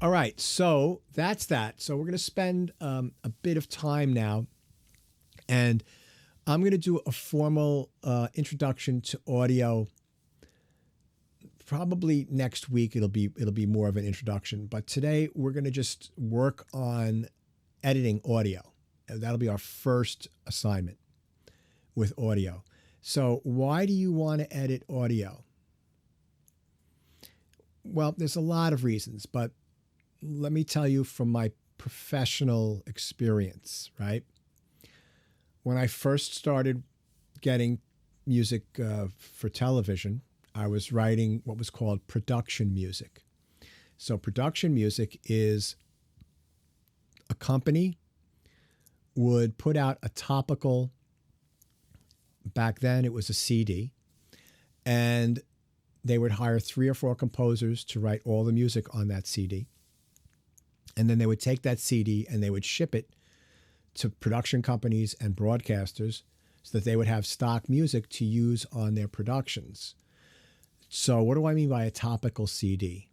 All right, so that's that. So we're going to spend a bit of time now, and I'm going to do a formal introduction to audio. Probably next week it'll be more of an introduction, but today we're going to just work on editing audio. That'll be our first assignment with audio. So why do you want to edit audio? Well, there's a lot of reasons, but let me tell you from my professional experience, right? When I first started getting music for television, I was writing what was called production music. So production music is a company would put out a topical, back then it was a CD, and they would hire 3 or 4 composers to write all the music on that CD. And then they would take that CD and they would ship it to production companies and broadcasters so that they would have stock music to use on their productions. So what do I mean by a topical CD?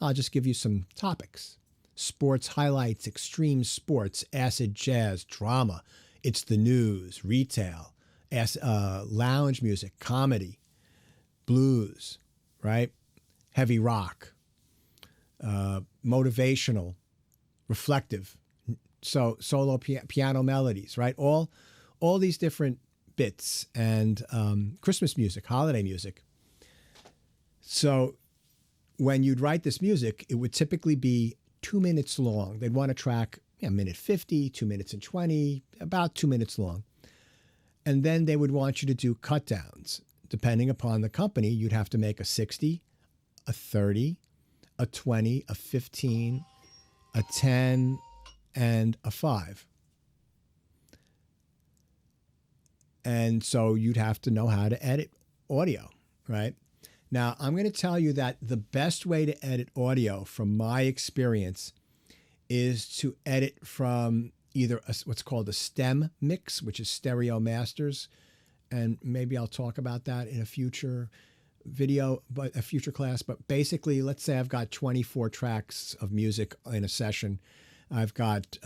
I'll just give you some topics. Sports highlights, extreme sports, acid jazz, drama, it's the news, retail, lounge music, comedy, blues, right? Heavy rock, motivational, reflective, so solo piano melodies, right? All these different bits, and Christmas music, holiday music. So when you'd write this music, it would typically be 2 minutes long. They'd want to track a minute 50, 2 minutes and 20, about 2 minutes long. And then they would want you to do cut downs. Depending upon the company, you'd have to make a 60, a 30, a 20, a 15, a 10, and a 5. And so you'd have to know how to edit audio, right? Now, I'm going to tell you that the best way to edit audio, from my experience, is to edit from either what's called a stem mix, which is stereo masters. And maybe I'll talk about that in a future video, but a future class. But basically, let's say I've got 24 tracks of music in a session. I've got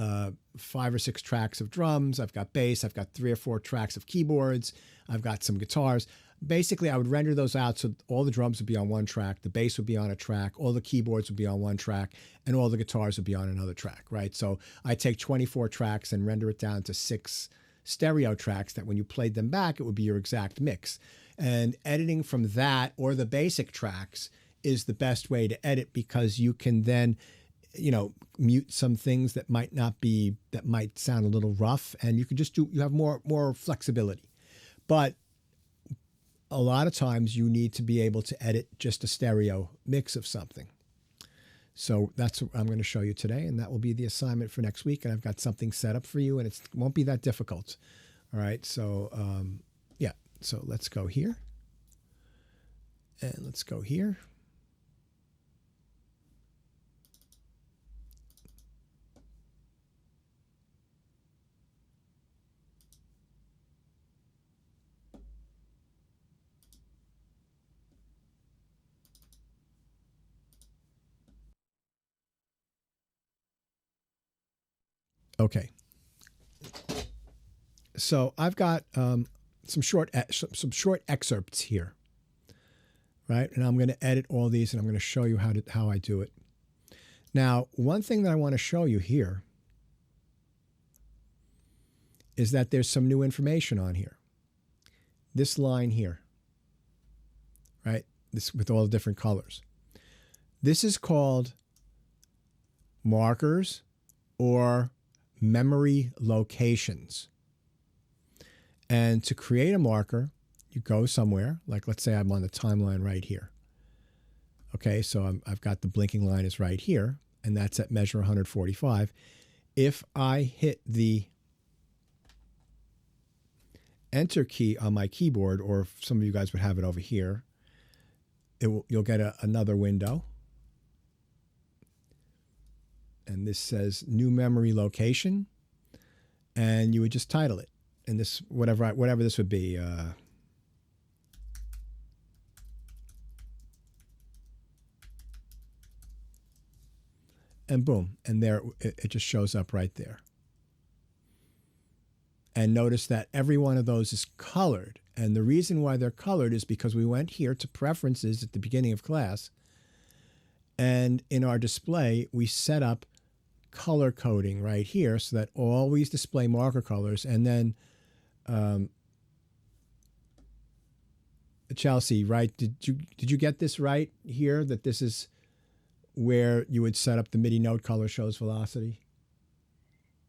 5 or 6 tracks of drums. I've got bass. I've got 3 or 4 tracks of keyboards. I've got some guitars. Basically, I would render those out so all the drums would be on one track, the bass would be on a track, all the keyboards would be on one track, and all the guitars would be on another track, right? So I take 24 tracks and render it down to 6 stereo tracks that when you played them back, it would be your exact mix. And editing from that or the basic tracks is the best way to edit, because you can then, mute some things that might sound a little rough, and you can just you have more flexibility. But a lot of times you need to be able to edit just a stereo mix of something. So that's what I'm going to show you today, and that will be the assignment for next week. And I've got something set up for you, and it won't be that difficult. All right. So, yeah. So let's go here. And let's go here. Okay. So I've got some short excerpts here, right? And I'm going to edit all these, and I'm going to show you how I do it. Now, one thing that I want to show you here is that there's some new information on here. This line here, right? This with all the different colors. This is called markers or memory locations. And to create a marker, you go somewhere, like let's say I'm on the timeline right here. Okay, so I've got the blinking line is right here, and that's at measure 145. If I hit the Enter key on my keyboard, or if some of you guys would have it over here, you'll get another window. And this says new memory location, and you would just title it. And this, whatever this would be, and boom, and there it just shows up right there. And notice that every one of those is colored. And the reason why they're colored is because we went here to preferences at the beginning of class. And in our display, we set up color coding right here so that always display marker colors. And then Chelsea, right? Did you get this right here? That this is where you would set up the MIDI note color shows velocity?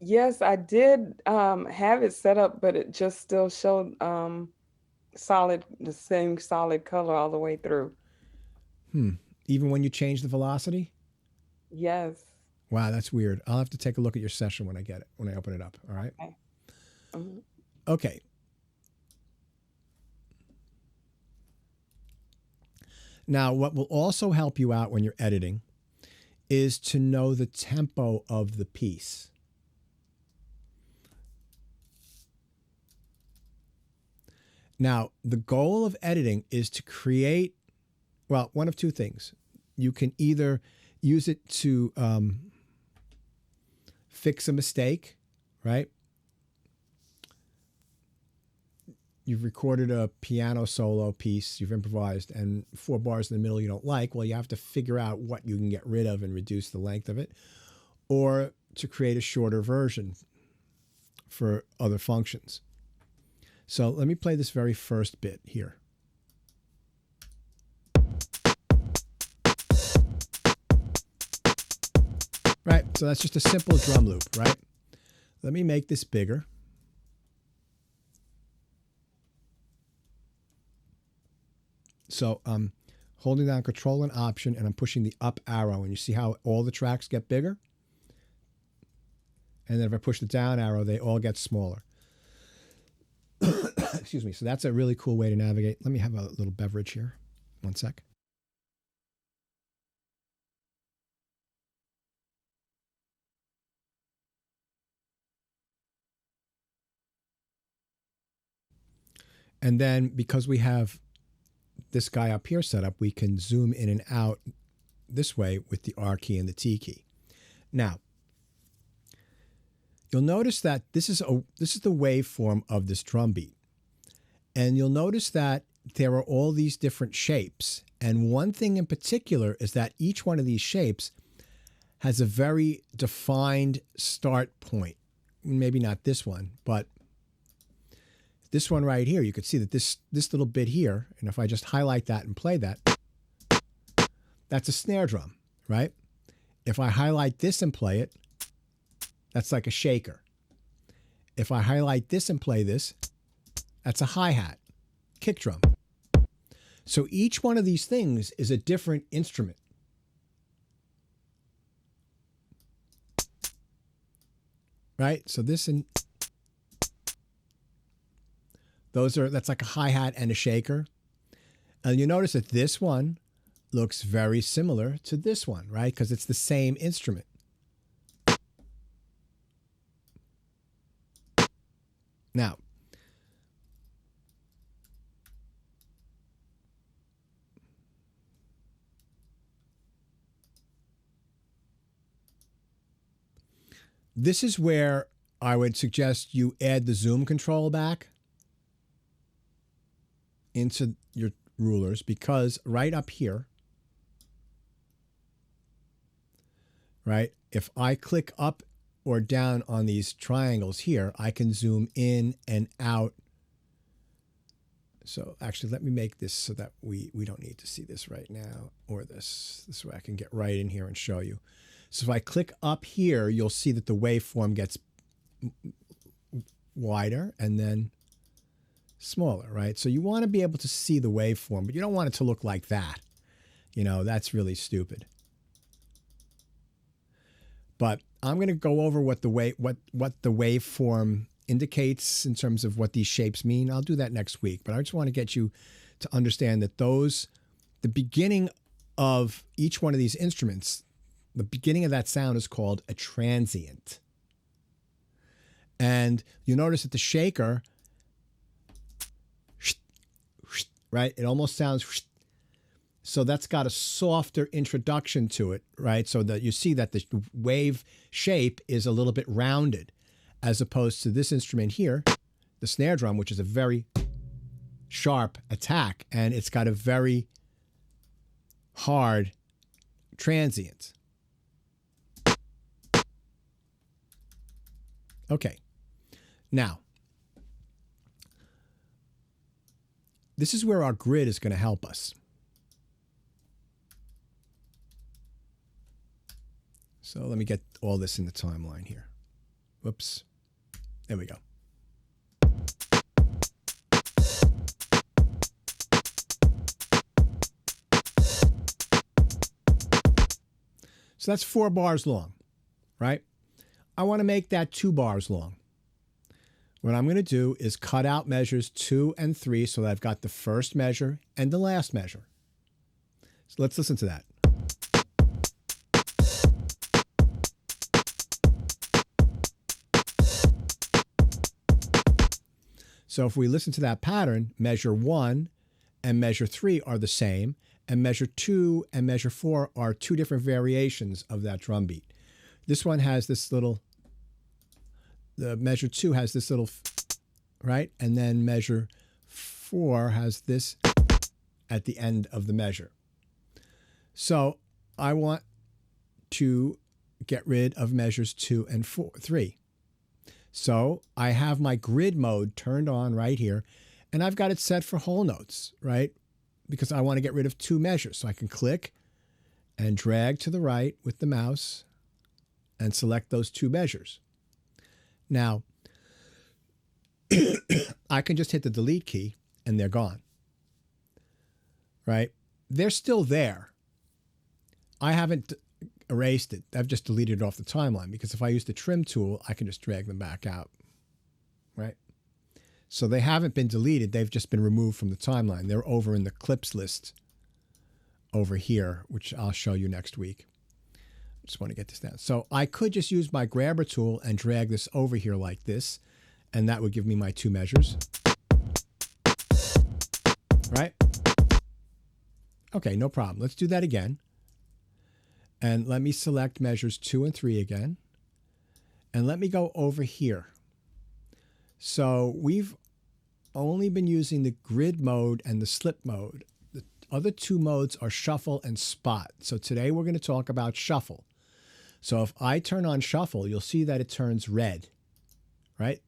Yes, I did have it set up, but it just still showed the same solid color all the way through. Even when you change the velocity? Yes. Wow, that's weird. I'll have to take a look at your session when I get it, when I open it up. All right. Okay. Mhm. Okay. Now, what will also help you out when you're editing is to know the tempo of the piece. Now, the goal of editing is to create, well, one of two things. You can either use it to fix a mistake, right? You've recorded a piano solo piece, you've improvised, and 4 bars in the middle you don't like. Well, you have to figure out what you can get rid of and reduce the length of it, or to create a shorter version for other functions. So let me play this very first bit here. Right, so that's just a simple drum loop, right? Let me make this bigger. So I'm holding down Control and Option, and I'm pushing the up arrow, and you see how all the tracks get bigger? And then if I push the down arrow, they all get smaller. Excuse me. So that's a really cool way to navigate. Let me have a little beverage here. One sec. And then because we have this guy up here set up, we can zoom in and out this way with the R key and the T key. Now, you'll notice that this is the waveform of this drum beat. And you'll notice that there are all these different shapes. And one thing in particular is that each one of these shapes has a very defined start point. Maybe not this one, but this one right here, you could see that this little bit here, and if I just highlight that and play that, that's a snare drum, right? If I highlight this and play it, that's like a shaker. If I highlight this and play this, that's a hi-hat, kick drum. So each one of these things is a different instrument. Right? So this and that's like a hi-hat and a shaker. And you notice that this one looks very similar to this one, right? Because it's the same instrument. Now, this is where I would suggest you add the zoom control back into your rulers, because right up here, right, if I click up or down on these triangles here, I can zoom in and out. So actually, let me make this so that we don't need to see this right now, or this way I can get right in here and show you. So if I click up here, you'll see that the waveform gets wider and then smaller, right? So you want to be able to see the waveform, but you don't want it to look like that. You know, that's really stupid. But I'm going to go over what the waveform indicates in terms of what these shapes mean. I'll do that next week, but I just want to get you to understand that the beginning of each one of these instruments, the beginning of that sound is called a transient. And you notice that the shaker, right, it almost sounds, So that's got a softer introduction to it, right? So that you see that the wave shape is a little bit rounded, as opposed to this instrument here, the snare drum, which is a very sharp attack, and it's got a very hard transient. Okay, now, this is where our grid is going to help us. So let me get all this in the timeline here. Whoops. There we go. So that's 4 bars long, right? I want to make that 2 bars long. What I'm going to do is cut out measures 2 and 3 so that I've got the first measure and the last measure. So let's listen to that. So if we listen to that pattern, measure 1 and measure 3 are the same, and measure 2 and measure 4 are 2 different variations of that drum beat. This one has this little, the measure 2 has this little, right? And then measure 4 has this at the end of the measure. So I want to get rid of measures 2 and 3. So I have my grid mode turned on right here, and I've got it set for whole notes, right? Because I want to get rid of 2 measures. So I can click and drag to the right with the mouse and select those 2 measures. Now, I can just hit the delete key and they're gone, right? They're still there. I haven't erased it. I've just deleted it off the timeline, because if I use the trim tool, I can just drag them back out, right? So they haven't been deleted. They've just been removed from the timeline. They're over in the clips list over here, which I'll show you next week. I just want to get this down. So I could just use my grabber tool and drag this over here like this, and that would give me my 2 measures, right? Okay, no problem. Let's do that again. And let me select measures 2 and 3 again. And let me go over here. So we've only been using the grid mode and the slip mode. The other 2 modes are shuffle and spot. So today we're going to talk about shuffle. So if I turn on shuffle, you'll see that it turns red, right?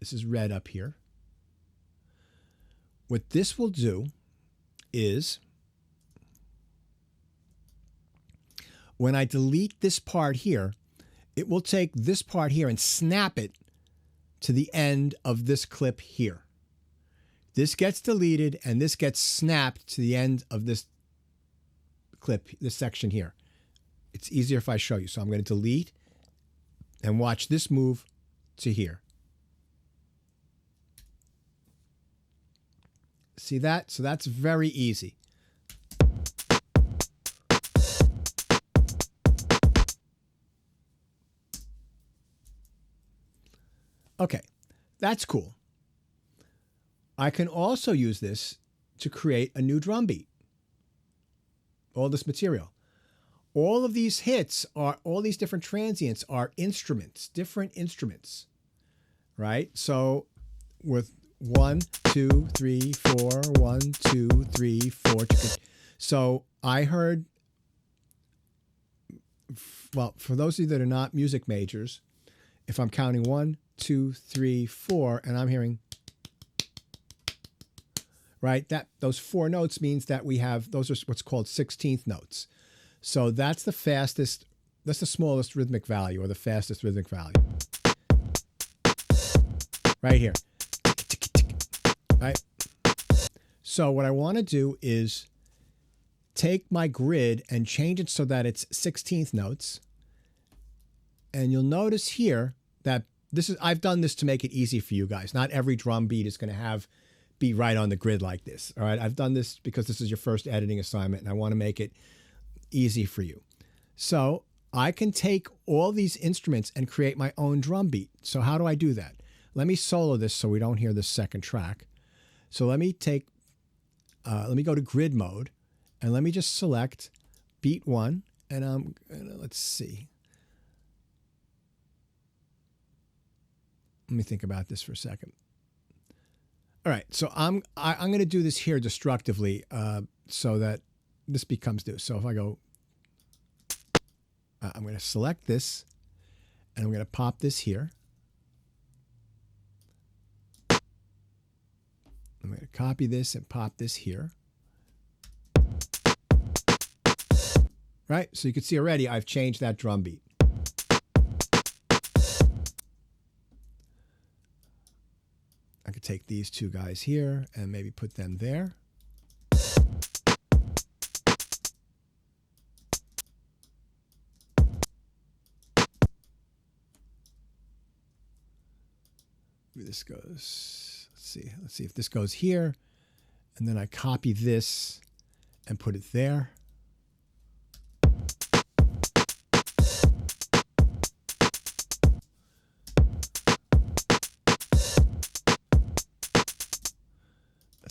This is red up here. What this will do is, when I delete this part here, it will take this part here and snap it to the end of this clip here. This gets deleted and this gets snapped to the end of this clip, this section here. It's easier if I show you. So I'm going to delete and watch this move to here. See that? So that's very easy. Okay, that's cool. I can also use this to create a new drum beat. All this material. All of these hits are, all these different transients are instruments, different instruments, right? So with 1, 2, 3, 4, 1, 2, 3, 4. So I heard, well, for those of you that are not music majors, if I'm counting 1, 2, 3, 4, and I'm hearing, right, that those 4 notes means that we have, those are what's called 16th notes. So that's the fastest, that's the smallest rhythmic value, or the fastest rhythmic value. Right here. Right? So what I want to do is take my grid and change it so that it's 16th notes. And you'll notice here that this is, I've done this to make it easy for you guys. Not every drum beat is going to be right on the grid like this. All right. I've done this because this is your first editing assignment and I want to make it easy for you. So I can take all these instruments and create my own drum beat. So how do I do that? Let me solo this so we don't hear the second track. So let me take, let me go to grid mode And let me just select beat 1, and let's see. Let me think about this for a second. All right, so I'm going to do this here destructively so that this becomes new. So if I go, I'm going to select this, and I'm going to pop this here. I'm going to copy this and pop this here. Right, so you can see already I've changed that drum beat. I could take these two guys here and maybe put them there. Maybe this goes, let's see if this goes here. And then I copy this and put it there.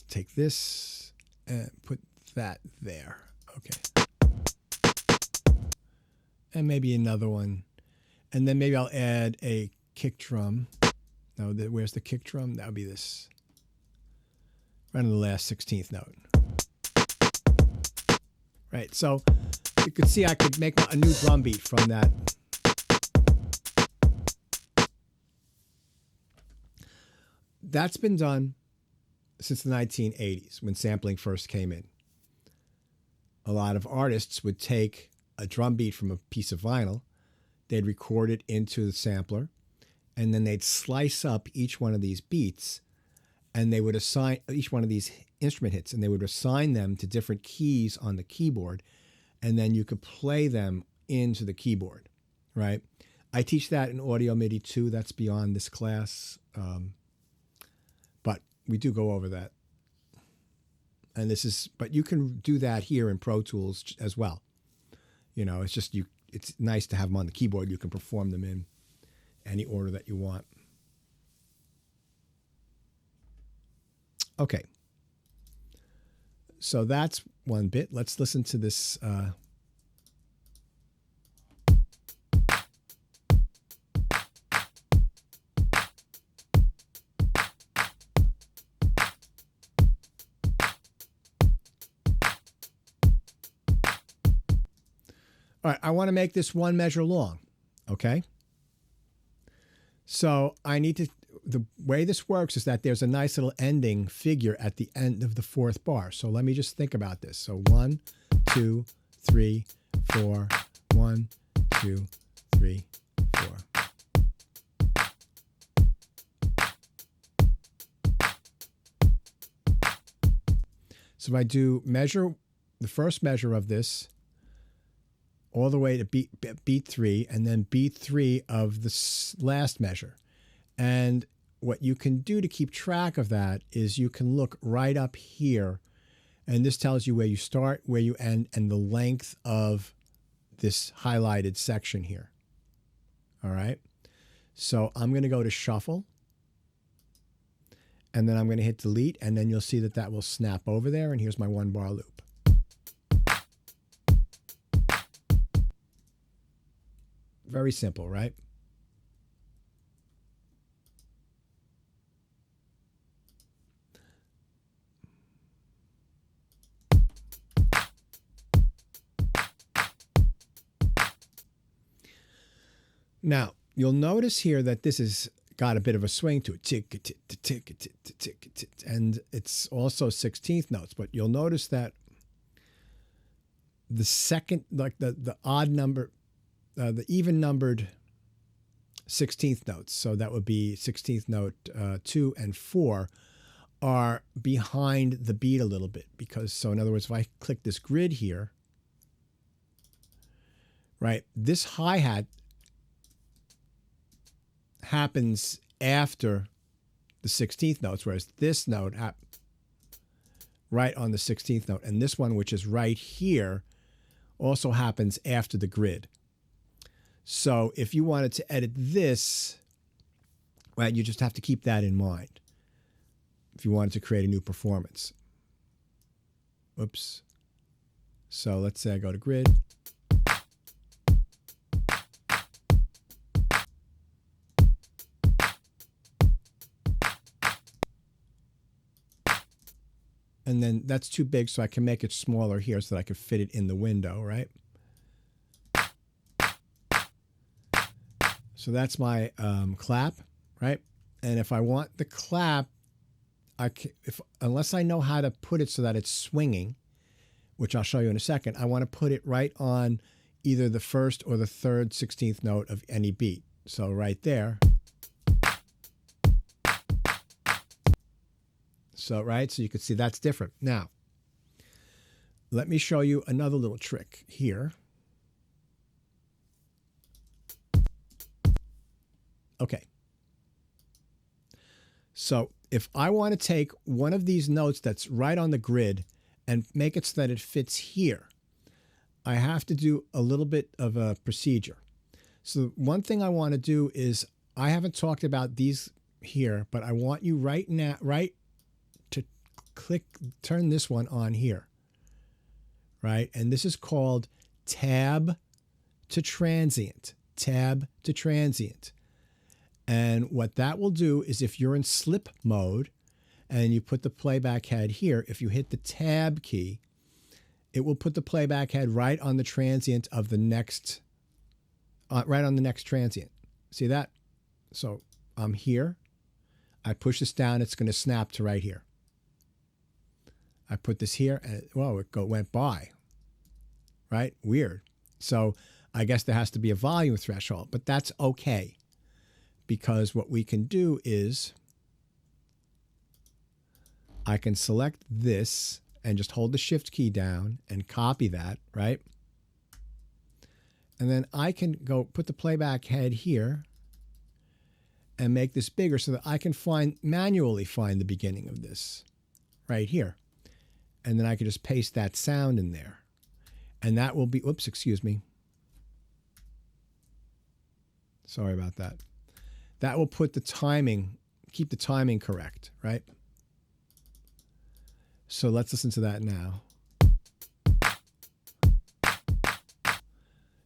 Take this and put that there. Okay. And maybe another one. And then maybe I'll add a kick drum. Now, where's the kick drum? That would be this. Right on the last 16th note. Right. So you could see I could make a new drum beat from that. That's been done since the 1980s, when sampling first came in. A lot of artists would take a drum beat from a piece of vinyl, they'd record it into the sampler, and then they'd slice up each one of these beats, and they would assign each one of these instrument hits, and they would assign them to different keys on the keyboard, and then you could play them into the keyboard, right? I teach that in Audio MIDI too. That's beyond this class. But we do go over that. And but you can do that here in Pro Tools as well. You know, it's just it's nice to have them on the keyboard. You can perform them in any order that you want. Okay. So that's one bit. Let's listen to this. All right, I want to make this one measure long, okay? So I need to, the way this works is that there's a nice little ending figure at the end of the fourth bar. So let me just think about this. So 1, 2, 3, 4, 1, 2, 3, 4. So if I do the first measure of this, all the way to beat 3, and then beat 3 of the last measure. And what you can do to keep track of that is you can look right up here, and this tells you where you start, where you end, and the length of this highlighted section here. All right? So I'm going to go to Shuffle, and then I'm going to hit Delete, and then you'll see that that will snap over there, and here's my 1-bar loop. Very simple, right? Now, you'll notice here that this has got a bit of a swing to it. Tick, tick, tick, tick, tick, tick, tick, and it's also 16th notes, but you'll notice that the second, like the odd number, the even numbered 16th notes, so that would be 16th note 2 and 4, are behind the beat a little bit. Because, so in other words, if I click this grid here, right, this hi-hat happens after the 16th notes, whereas this note right on the 16th note, and this one, which is right here, also happens after the grid. So if you wanted to edit this, well, you just have to keep that in mind if you wanted to create a new performance. Oops. So let's say I go to grid. And then that's too big, so I can make it smaller here so that I can fit it in the window, right? So that's my clap, right? And if I want the clap, unless I know how to put it so that it's swinging, which I'll show you in a second, I want to put it right on either the first or the third 16th note of any beat. So right there. So, right, so you can see that's different. Now, let me show you another little trick here. Okay. So if I want to take one of these notes that's right on the grid and make it so that it fits here, I have to do a little bit of a procedure. So one thing I want to do is, I haven't talked about these here, but I want you right now, to turn this one on here, right? And this is called tab to transient, tab to transient. And what that will do is, if you're in slip mode and you put the playback head here, if you hit the tab key, it will put the playback head right on the transient of the next, right on the next transient. See that? So I'm here. I push this down, it's going to snap to right here. I put this here, and whoa, it went by. Right? Weird. So I guess there has to be a volume threshold, but that's okay. Because what we can do is, I can select this and just hold the shift key down and copy that, right? And then I can go put the playback head here and make this bigger so that I can manually find the beginning of this right here. And then I can just paste that sound in there. And that will be, oops, excuse me. Sorry about that. That will put the timing, keep the timing correct, right? So let's listen to that now.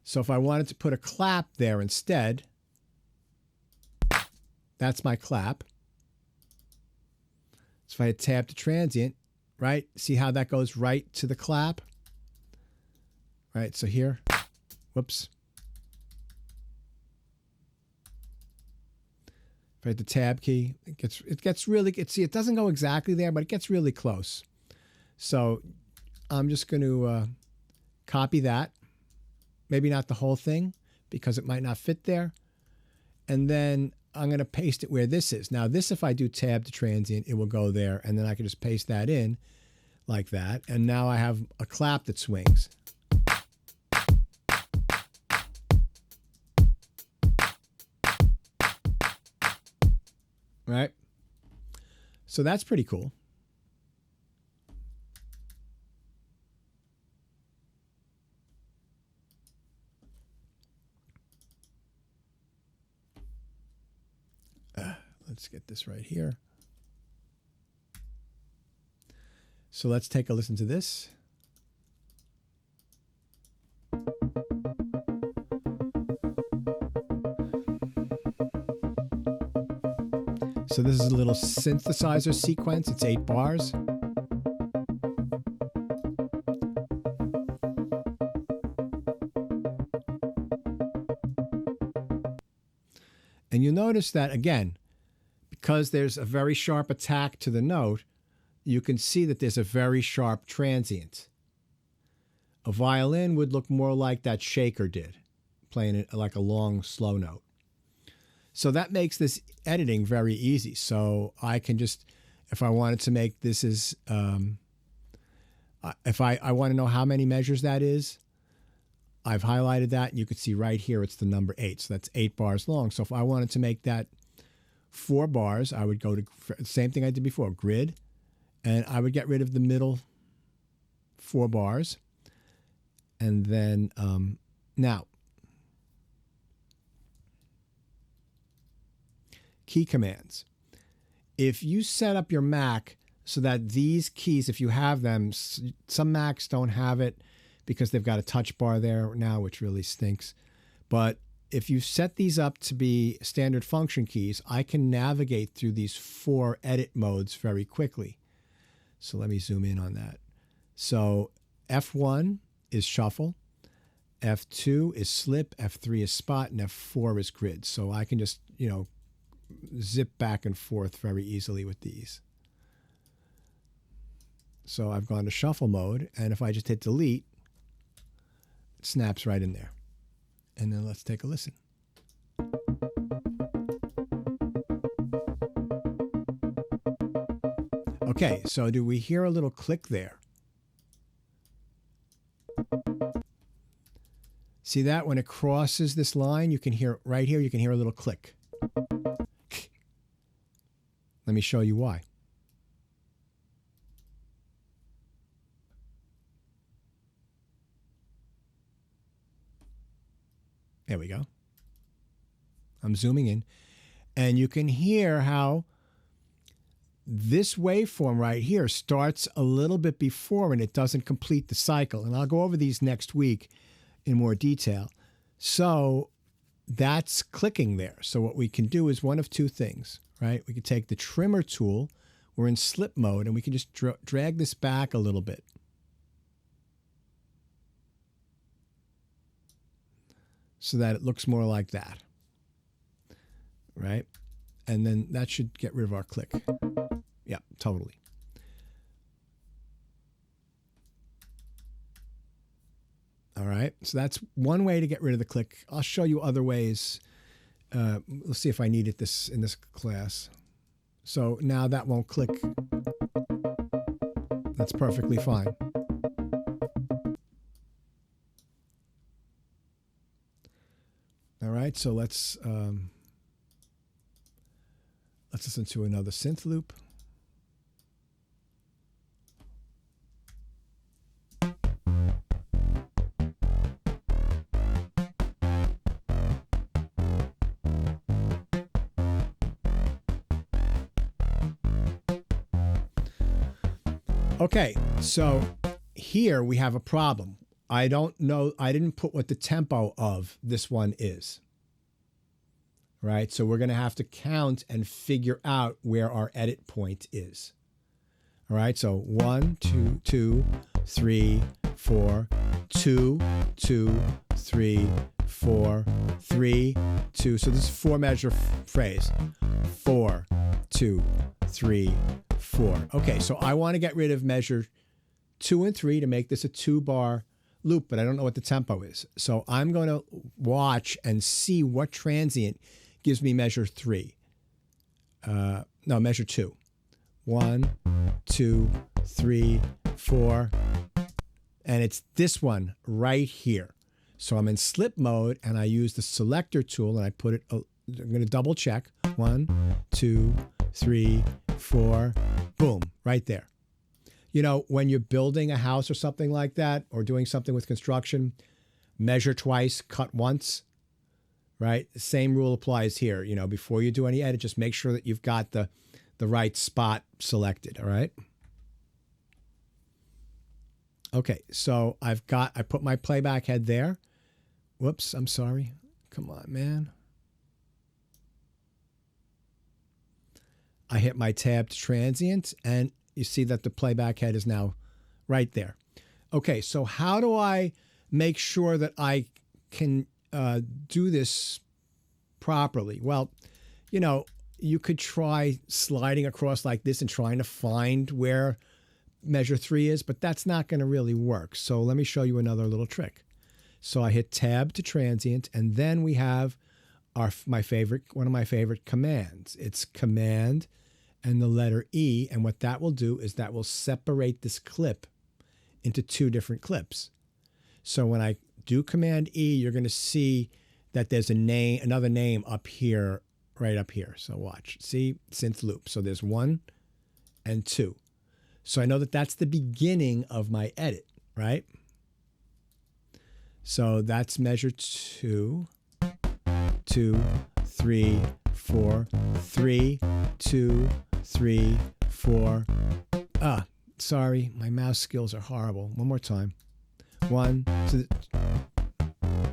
So if I wanted to put a clap there instead, that's my clap. So if I hit tab to transient, right? See how that goes right to the clap? Right, so here, whoops. If I hit the tab key, it gets really, see, it doesn't go exactly there, but it gets really close. So I'm just going to copy that. Maybe not the whole thing, because it might not fit there. And then I'm going to paste it where this is. Now this, if I do tab to transient, it will go there. And then I can just paste that in like that. And now I have a clap that swings. Right? So that's pretty cool. Let's get this right here. So let's take a listen to this. So this is a little synthesizer sequence. It's 8 bars. And you'll notice that, again, because there's a very sharp attack to the note, you can see that there's a very sharp transient. A violin would look more like that shaker did, playing it like a long, slow note. So that makes this editing very easy. So I can just, if I wanted to make this as, if I want to know how many measures that is, I've highlighted that, and you can see right here it's the number 8. So that's 8 bars long. So if I wanted to make that 4 bars, I would go to the same thing I did before, grid, and I would get rid of the middle 4 bars. And then now, key commands. If you set up your Mac so that these keys, if you have them, some Macs don't have it because they've got a touch bar there now, which really stinks. But if you set these up to be standard function keys, I can navigate through these 4 edit modes very quickly. So let me zoom in on that. So F1 is shuffle, F2 is slip, F3 is spot, and F4 is grid. So I can just, zip back and forth very easily with these. So I've gone to shuffle mode, and if I just hit delete, it snaps right in there. And then let's take a listen. Okay, so do we hear a little click there? See that? When it crosses this line, you can hear right here, you can hear a little click. Let me show you why. There we go. I'm zooming in. And you can hear how this waveform right here starts a little bit before and it doesn't complete the cycle. And I'll go over these next week in more detail. So that's clicking there. So what we can do is one of 2 things, right? We can take the trimmer tool. We're in slip mode, and we can just drag this back a little bit. So that it looks more like that, right? And then that should get rid of our click. Yeah, totally. All right, so that's one way to get rid of the click. I'll show you other ways. Let's see if I need it in this class. So now that won't click. That's perfectly fine. All right, so let's listen to another synth loop. Okay, so here we have a problem. I don't know, I didn't put what the tempo of this one is. Right, so we're going to have to count and figure out where our edit point is. All right, so 1, 2, 2, 3, 4, 2, 2, 3, 4, 3, 2. So this is 4 measure phrase. 4, 2, 3, 4. Okay, so I want to get rid of measure 2 and 3 to make this a 2-bar loop, but I don't know what the tempo is. So I'm going to watch and see what transient gives me measure 3. No, measure 2. 1, 2, 3, 4. And it's this one right here. So I'm in slip mode and I use the selector tool and I put it, I'm going to double check. 1, 2, 3, 4, boom, right there. You know, when you're building a house or something like that, or doing something with construction, measure twice, cut once. Right? The same rule applies here. You know, before you do any edit, just make sure that you've got the right spot selected. All right. Okay. So I put my playback head there. Whoops. I'm sorry. Come on, man. I hit my tab to transient and you see that the playback head is now right there. Okay. So how do I make sure that I can do this properly? Well, you know, you could try sliding across like this and trying to find where measure 3 is, but that's not going to really work. So let me show you another little trick. So I hit tab to transient, and then we have one of my favorite commands. It's command and the letter E, and what that will do is that will separate this clip into 2 different clips. So when I do command E, you're going to see that there's another name up here, right up here. So watch, see, synth loop. So there's 1 and 2. So I know that that's the beginning of my edit, right? So that's measure 2, 2, 3, 4, 3, 2, 3, 4. Sorry, my mouse skills are horrible. One more time. 1,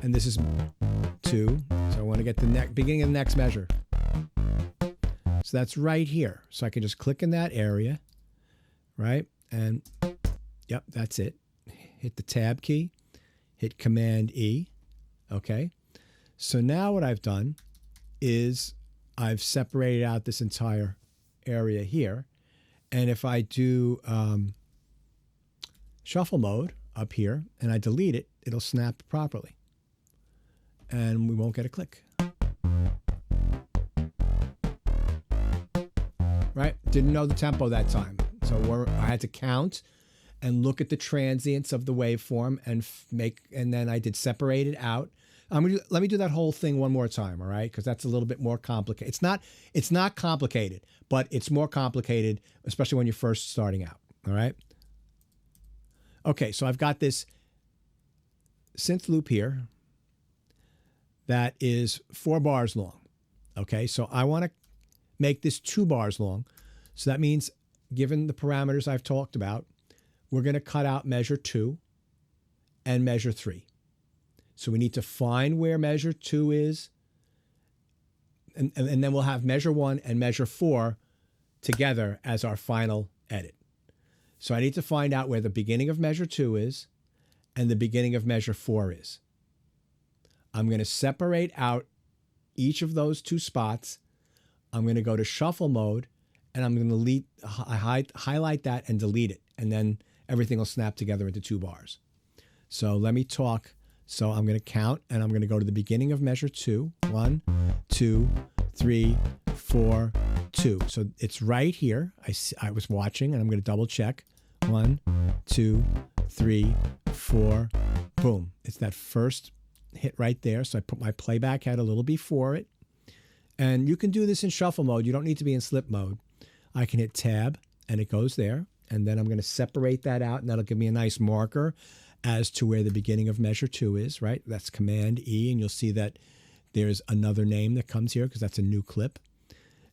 and this is 2. So I want to get the beginning of the next measure. So that's right here. So I can just click in that area, right? And yep, that's it. Hit the tab key, hit Command E. Okay. So now what I've done is I've separated out this entire area here. And if I do shuffle mode up here and I delete it, it'll snap properly. And we won't get a click. Right? Didn't know the tempo that time. So I had to count and look at the transients of the waveform and then I did separate it out. Let me do that whole thing one more time, all right? Because that's a little bit more complicated. It's not complicated, but it's more complicated, especially when you're first starting out, all right? Okay, so I've got this synth loop here that is 4 bars long, okay? So I want to make this 2 bars long. So that means, given the parameters I've talked about, we're going to cut out measure 2 and measure 3. So we need to find where measure 2 is, and then we'll have measure 1 and measure 4 together as our final edit. So I need to find out where the beginning of measure 2 is and the beginning of measure 4 is. I'm going to separate out each of those 2 spots. I'm going to go to shuffle mode, and I'm going to highlight that and delete it, and then everything will snap together into 2 bars. So let me talk. So I'm going to count, and I'm going to go to the beginning of measure 2. 1, 2, 3, 4, 2. So it's right here. I was watching, and I'm going to double check. 1, 2, 3, 4, boom. It's that first hit right there. So I put my playback head a little before it. And you can do this in shuffle mode. You don't need to be in slip mode. I can hit tab, and it goes there. And then I'm going to separate that out, and that'll give me a nice marker as to where the beginning of measure 2 is, right? That's Command E, and you'll see that there's another name that comes here because that's a new clip.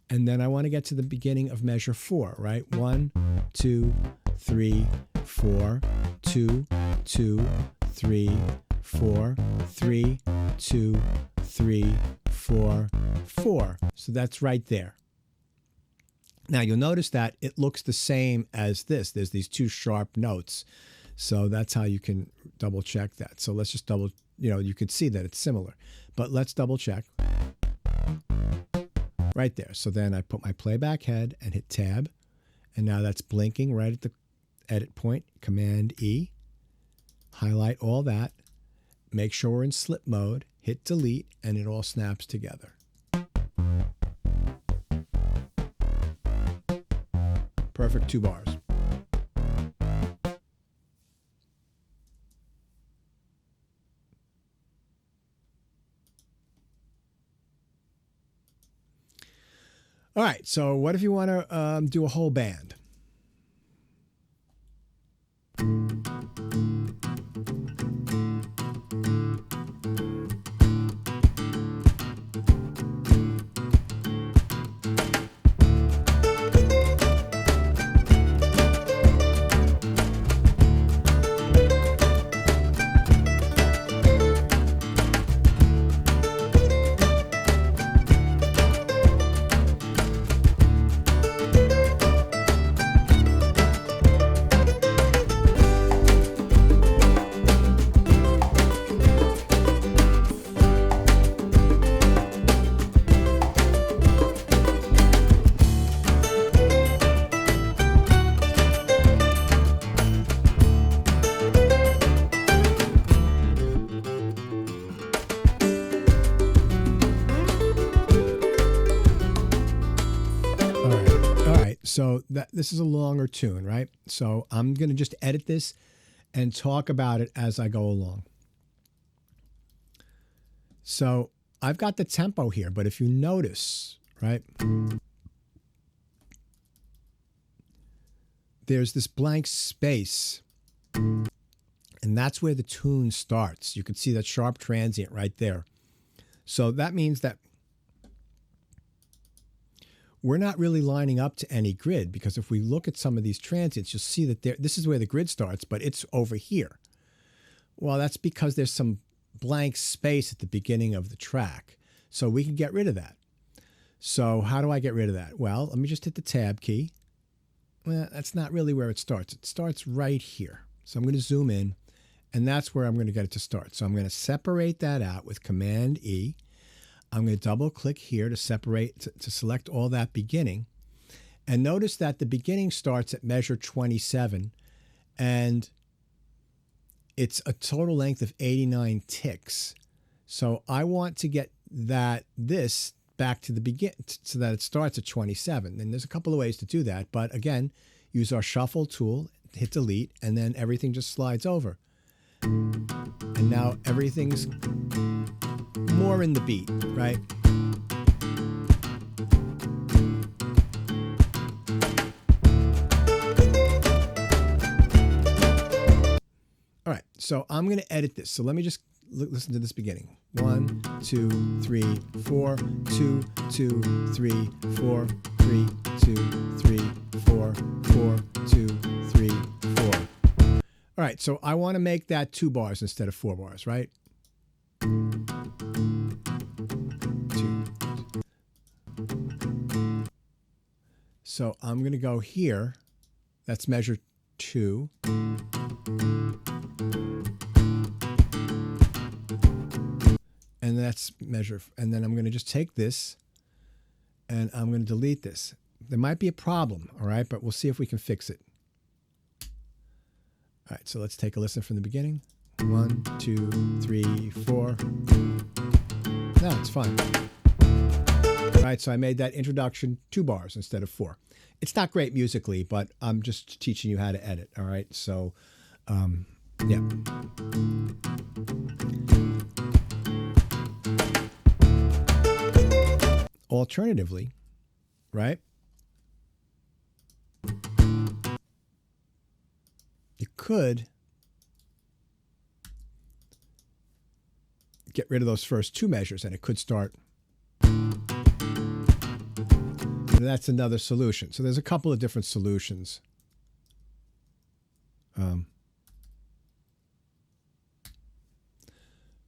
And then I want to get to the beginning of measure 4, right? 1, 2, 3, 4, 2, 2, 3, 4, 3, 2, 3, 4, 4. So that's right there. Now you'll notice that it looks the same as this. There's these 2 sharp notes. So that's how you can double check that. So let's just you could see that it's similar, but let's double check right there. So then I put my playback head and hit tab, and now that's blinking right at the edit point. Command E, highlight all that, make sure we're in slip mode, hit delete, and it all snaps together. Perfect 2 bars. All right, so what if you want to do a whole band? So this is a longer tune, right? So I'm going to just edit this and talk about it as I go along. So I've got the tempo here, but if you notice, right, there's this blank space, and that's where the tune starts. You can see that sharp transient right there. So that means that we're not really lining up to any grid, because if we look at some of these transients, you'll see that this is where the grid starts, but it's over here. Well, that's because there's some blank space at the beginning of the track. So we can get rid of that. So how do I get rid of that? Well, let me just hit the tab key. Well, that's not really where it starts. It starts right here. So I'm going to zoom in, and that's where I'm going to get it to start. So I'm going to separate that out with Command E. I'm going to double click here to separate, to select all that beginning. And notice that the beginning starts at measure 27, and it's a total length of 89 ticks. So I want to get this back to the begin so that it starts at 27. And there's a couple of ways to do that. But again, use our shuffle tool, hit delete, and then everything just slides over. And now everything's more in the beat, right? All right, so I'm going to edit this. So let me just listen to this beginning. 1, 2, 3, 4, 2, 2, 3, 4, 3, 2, 3, 4, 4, 2, 3, 4. All right, so I want to make that 2 bars instead of 4 bars, right? 2. So I'm going to go here. That's measure 2. And that's measure. And then I'm going to just take this and I'm going to delete this. There might be a problem, all right, but we'll see if we can fix it. All right, so let's take a listen from the beginning. 1, 2, 3, 4. No, it's fine. All right, so I made that introduction 2 bars instead of 4. It's not great musically, but I'm just teaching you how to edit, all right? So, yeah. Alternatively, right? You could get rid of those first 2 measures and it could start. And that's another solution. So there's a couple of different solutions.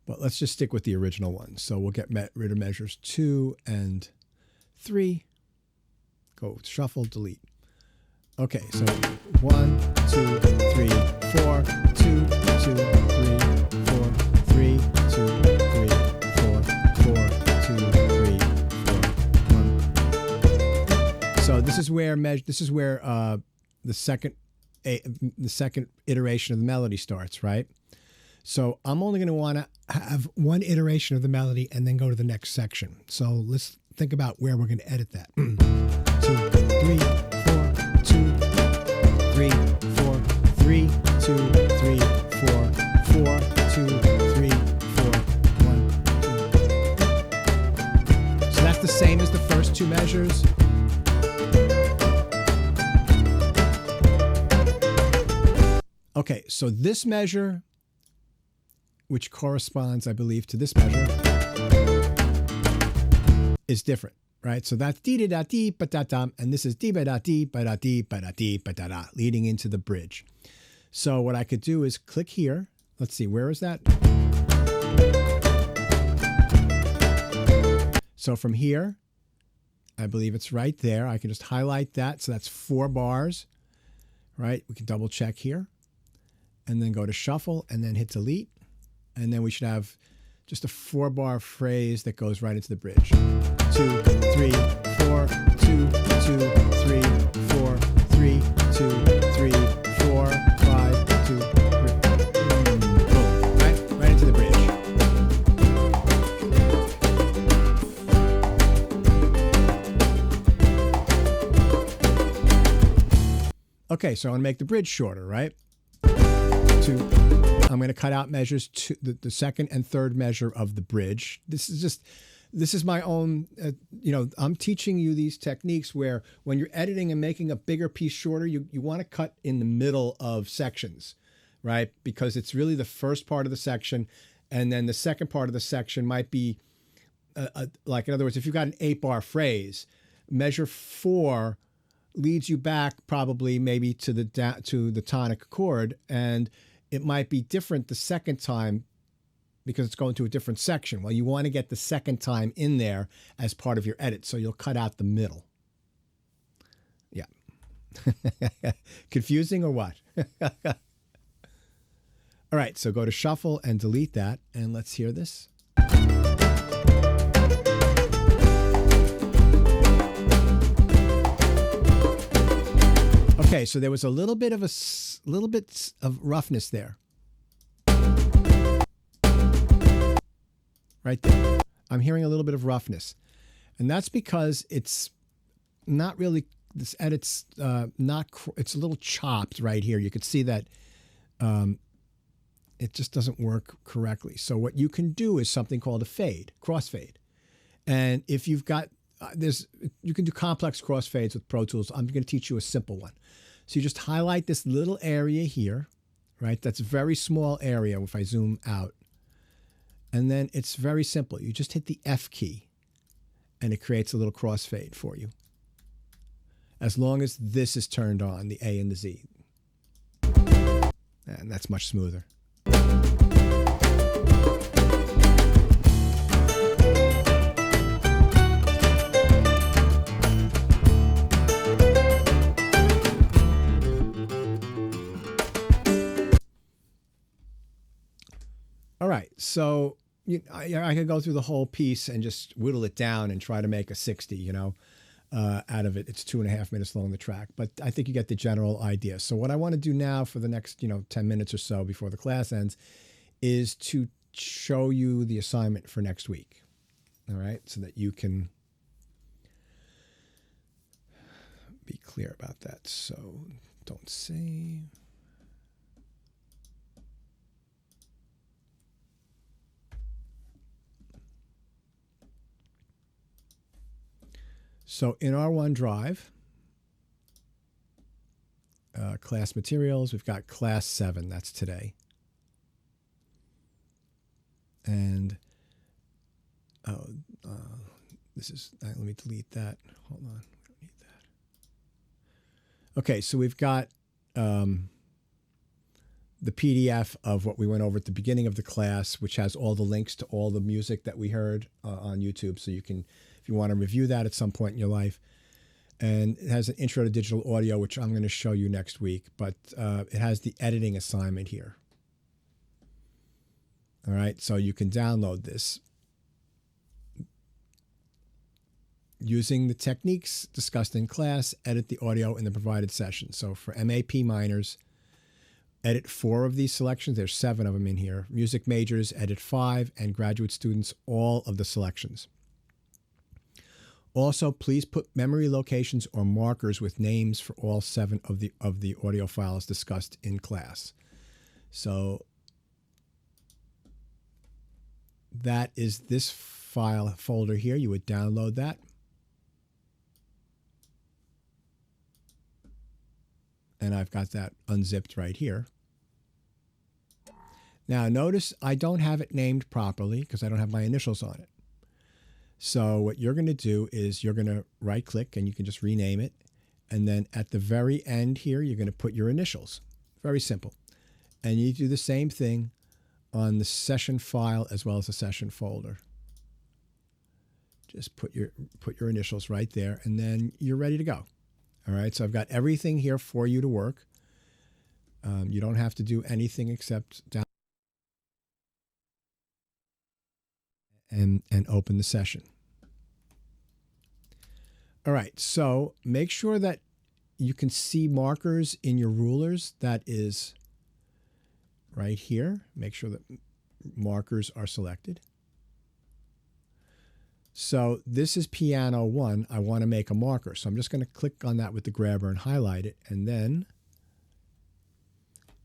But let's just stick with the original one. So we'll get rid of measures 2 and 3. Go shuffle, delete. Okay, so 1, 2, 3, 4, 2, 2, 3, 4, 3, 2, 3, 4, 4, 2, 3, 4, 1. So this is where the second iteration of the melody starts, right? So I'm only going to want to have one iteration of the melody and then go to the next section. So let's think about where we're going to edit that. 2, 3, 4, 2, 3, 4, 3, 2, 3, 4, 4, 2, 3, 4, 1, 2. So that's the same as the first 2 measures. Okay, so this measure, which corresponds, I believe, to this measure, is different, right? So that's dee-da-da-dee-ba-da-dum, and this is dee-ba-da-dee-ba-da-dee-ba-da-dee-ba-da-da, leading into the bridge. So what I could do is click here. Let's see, where is that? So from here, I believe it's right there. I can just highlight that. So that's 4 bars, right? We can double check here and then go to shuffle and then hit delete. And then we should have just a 4-bar phrase that goes right into the bridge. 2, 3, 4, 2, 2, 3, 4, 3, 2, 3, 4, 5, 2, 3. Boom. Right into the bridge. Okay, so I want to make the bridge shorter, right? 2. I'm going to cut out measures to the second and third measure of the bridge. This is my own, I'm teaching you these techniques where when you're editing and making a bigger piece shorter, you want to cut in the middle of sections, right? Because it's really the first part of the section. And then the second part of the section might be like, in other words, if you've got an 8-bar phrase, measure 4 leads you back probably maybe to the tonic chord, and it might be different the second time because it's going to a different section. Well, you want to get the second time in there as part of your edit, so you'll cut out the middle. Yeah. Confusing or what? All right, so go to shuffle and delete that, and let's hear this. Okay, so there was a little bit of roughness there. Right there. I'm hearing a little bit of roughness. And that's because it's not really, this edit's it's a little chopped right here. You could see that it just doesn't work correctly. So what you can do is something called a fade, crossfade. And if you've got, you can do complex crossfades with Pro Tools. I'm going to teach you a simple one. So you just highlight this little area here, right? That's a very small area if I zoom out. And then it's very simple. You just hit the F key and it creates a little crossfade for you. As long as this is turned on, the A and the Z. And that's much smoother. All right, so I could go through the whole piece and just whittle it down and try to make a 60, out of it. It's 2.5 minutes long, the track, but I think you get the general idea. So what I want to do now for the next, 10 minutes or so before the class ends is to show you the assignment for next week. All right, so that you can be clear about that. So don't save. So in our OneDrive, class materials, we've got class 7, that's today. And this is, let me delete that. Hold on, we don't need that. Okay, so we've got the PDF of what we went over at the beginning of the class, which has all the links to all the music that we heard on YouTube. So you can, if you want to review that at some point in your life. And it has an intro to digital audio, which I'm going to show you next week. But it has the editing assignment here. All right, so you can download this using the techniques discussed in class. Edit the audio in the provided session. So for MAP minors, edit 4 of these selections. There's 7 of them in here. Music majors, edit 5, and graduate students, all of the selections. Also, please put memory locations or markers with names for all 7 of the audio files discussed in class. So that is this file folder here. You would download that. And I've got that unzipped right here. Now notice I don't have it named properly because I don't have my initials on it. So what you're going to do is you're going to right click and you can just rename it. And then at the very end here, you're going to put your initials. Very simple. And you do the same thing on the session file as well as the session folder. Just put your initials right there and then you're ready to go. All right, so I've got everything here for you to work. You don't have to do anything except down and open the session. All right, so make sure that you can see markers in your rulers. That is right here. Make sure that markers are selected. So this is piano 1. I want to make a marker. So I'm just going to click on that with the grabber and highlight it. And then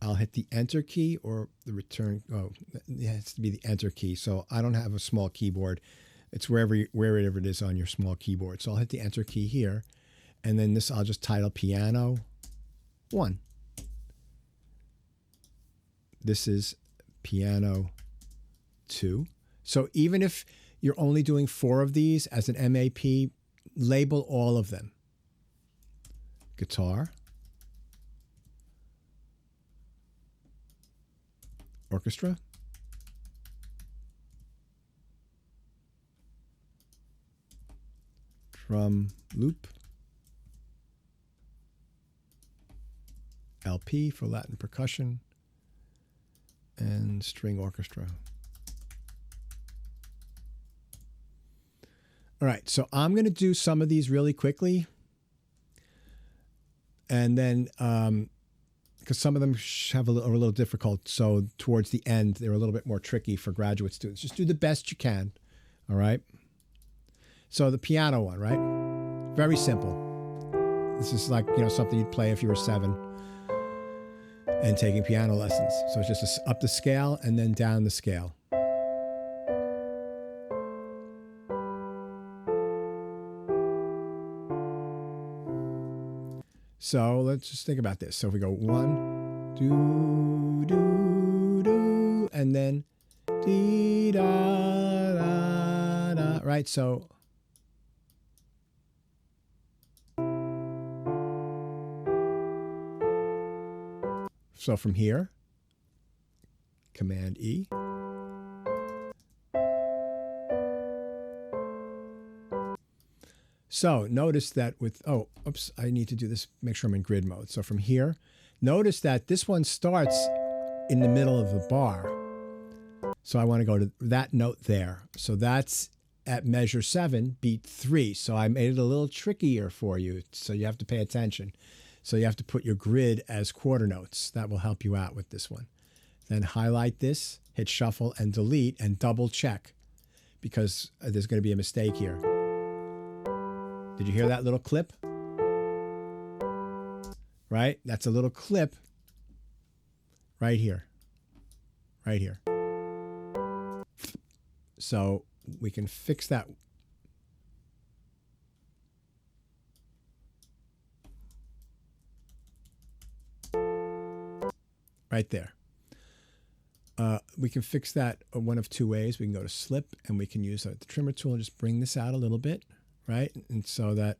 I'll hit the enter key or the return. Oh, it has to be the enter key. So I don't have a small keyboard. It's wherever it is on your small keyboard. So I'll hit the enter key here. And then this, I'll just title piano 1. This is piano 2. So even if you're only doing 4 of these as an MAP, label all of them. Guitar. Orchestra. Drum loop. LP for Latin percussion. And string orchestra. All right, so I'm going to do some of these really quickly. And then, because some of them are a little difficult, so towards the end, they're a little bit more tricky for graduate students. Just do the best you can, all right? So the piano one, right? Very simple. This is like, something you'd play if you were 7 and taking piano lessons. So it's just up the scale and then down the scale. So let's just think about this. So if we go 1, do, do, do, and then dee, da, da, da, right? So from here, Command E. So notice that with, I need to do this, make sure I'm in grid mode. So from here, notice that this one starts in the middle of the bar. So I want to go to that note there. So that's at measure 7, beat 3. So I made it a little trickier for you. So you have to pay attention. So you have to put your grid as quarter notes. That will help you out with this one. Then highlight this, hit shuffle and delete and double check because there's going to be a mistake here. Did you hear that little clip? Right? That's a little clip right here. Right here. So we can fix that. Right there. We can fix that one of 2 ways. We can go to slip and we can use the trimmer tool and just bring this out a little bit. Right? And so that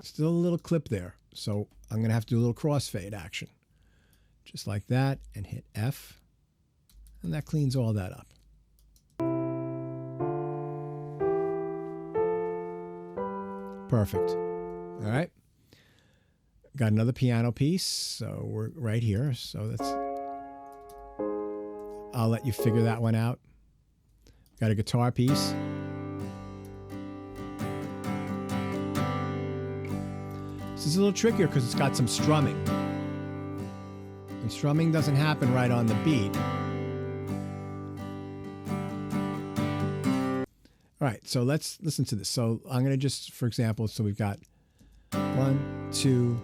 still a little clip there. So I'm going to have to do a little crossfade action. Just like that and hit F. And that cleans all that up. Perfect. All right. Got another piano piece, so we're right here. So I'll let you figure that one out. Got a guitar piece. This is a little trickier because it's got some strumming. And strumming doesn't happen right on the beat. All right, so let's listen to this. So I'm going to just, for example, so we've got 1, 2,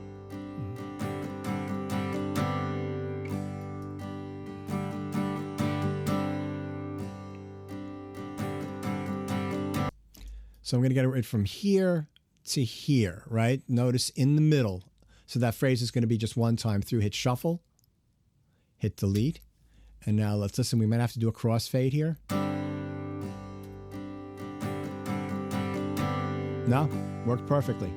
so I'm going to get it from here to here, right? Notice in the middle. So that phrase is going to be just one time through. Hit shuffle, hit delete. And now let's listen. We might have to do a crossfade here. No, worked perfectly.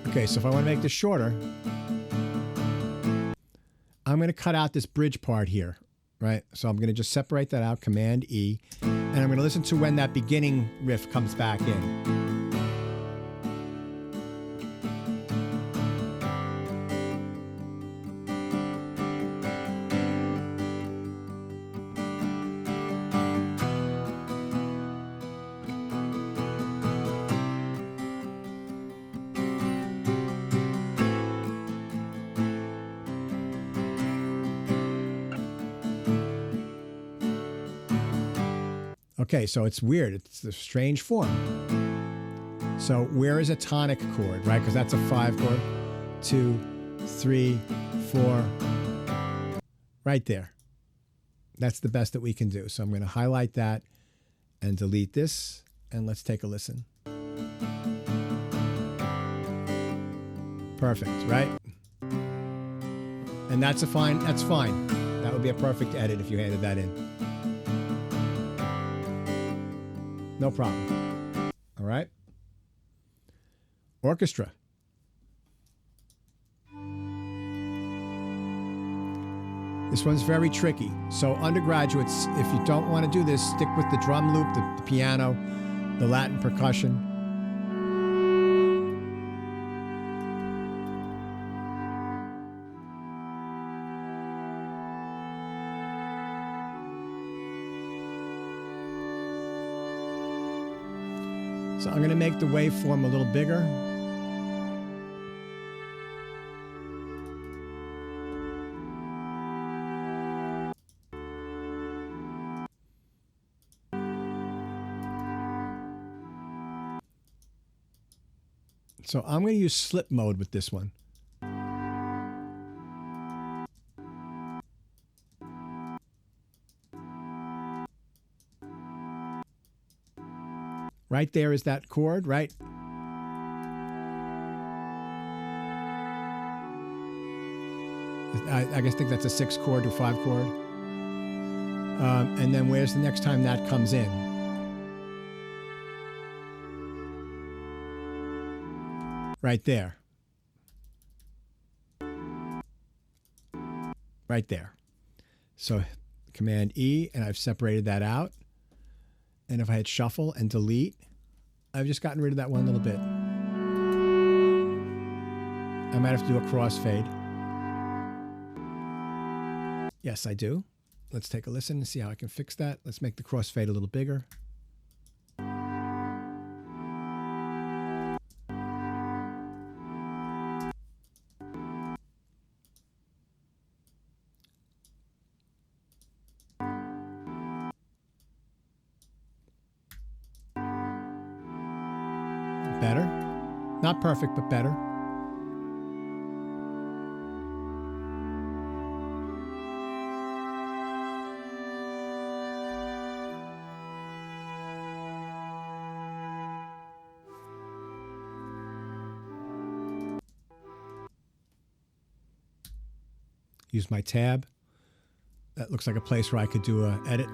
Okay, so if I want to make this shorter, I'm going to cut out this bridge part here, right? So I'm going to just separate that out, Command E, and I'm going to listen to when that beginning riff comes back in. Okay, so it's weird. It's a strange form. So where is a tonic chord, right? Because that's a 5 chord. 2, 3, 4. Right there. That's the best that we can do. So I'm going to highlight that and delete this. And let's take a listen. Perfect, right? And that's fine. That would be a perfect edit if you added that in. No problem. All right. Orchestra. This one's very tricky. So undergraduates, if you don't want to do this, stick with the drum loop, the piano, the Latin percussion. So I'm going to make the waveform a little bigger. So I'm going to use slip mode with this one. Right there is that chord, right? I guess think that's a 6 chord to 5 chord. And then where's the next time that comes in? Right there. Right there. So Command E, and I've separated that out. And if I hit shuffle and delete, I've just gotten rid of that one little bit. I might have to do a crossfade. Yes, I do. Let's take a listen and see how I can fix that. Let's make the crossfade a little bigger. Better. Not perfect, but better. Use my tab. That looks like a place where I could do an edit.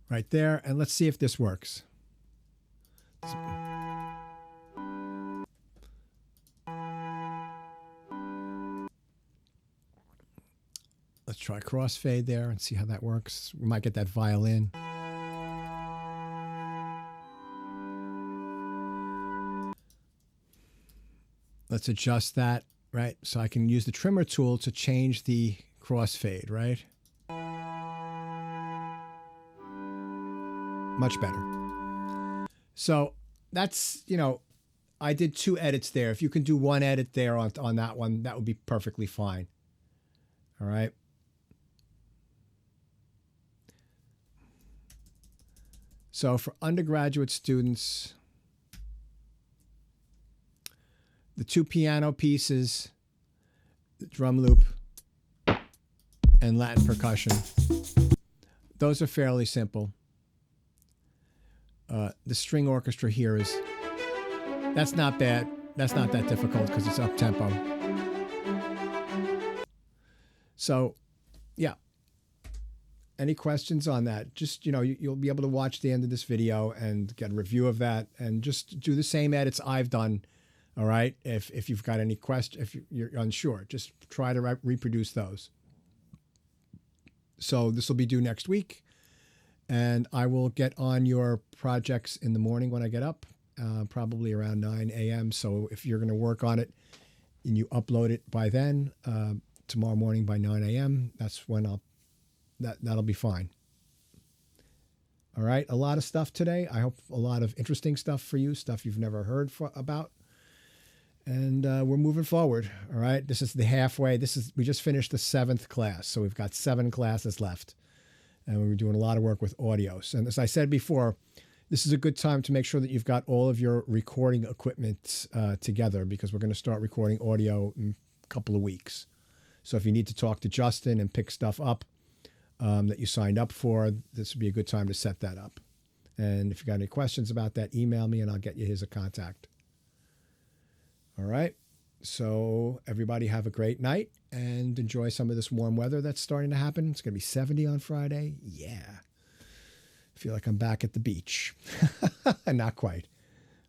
Right there, and let's see if this works. Let's try crossfade there and see how that works. We might get that violin. Let's adjust that, right? So I can use the trimmer tool to change the crossfade, right? Much better. So that's, you know, I did 2 edits there. If you can do 1 edit there on that one, that would be perfectly fine. All right. So for undergraduate students, the 2 piano pieces, the drum loop, and Latin percussion, those are fairly simple. The string orchestra here that's not bad. That's not that difficult because it's up tempo. So, yeah. Any questions on that? Just, you know, you'll be able to watch the end of this video and get a review of that and just do the same edits I've done. All right. If you've got any questions, if you're unsure, just try to reproduce those. So this will be due next week. And I will get on your projects in the morning when I get up, probably around 9 a.m. So if you're going to work on it and you upload it by then, tomorrow morning by 9 a.m., that's when that'll be fine. All right. A lot of stuff today. I hope a lot of interesting stuff for you, stuff you've never heard about. And we're moving forward. All right. This is the halfway. We just finished the 7th class. So we've got 7 classes left. And we're doing a lot of work with audios. And as I said before, this is a good time to make sure that you've got all of your recording equipment together, because we're going to start recording audio in a couple of weeks. So if you need to talk to Justin and pick stuff up that you signed up for, this would be a good time to set that up. And if you got any questions about that, email me and I'll get you his contact. All right. So everybody have a great night and enjoy some of this warm weather that's starting to happen. It's going to be 70 on Friday. Yeah. I feel like I'm back at the beach. Not quite.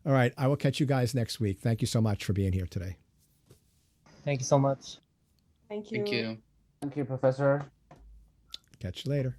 All right. I will catch you guys next week. Thank you so much for being here today. Thank you so much. Thank you. Thank you. Thank you, Professor. Catch you later.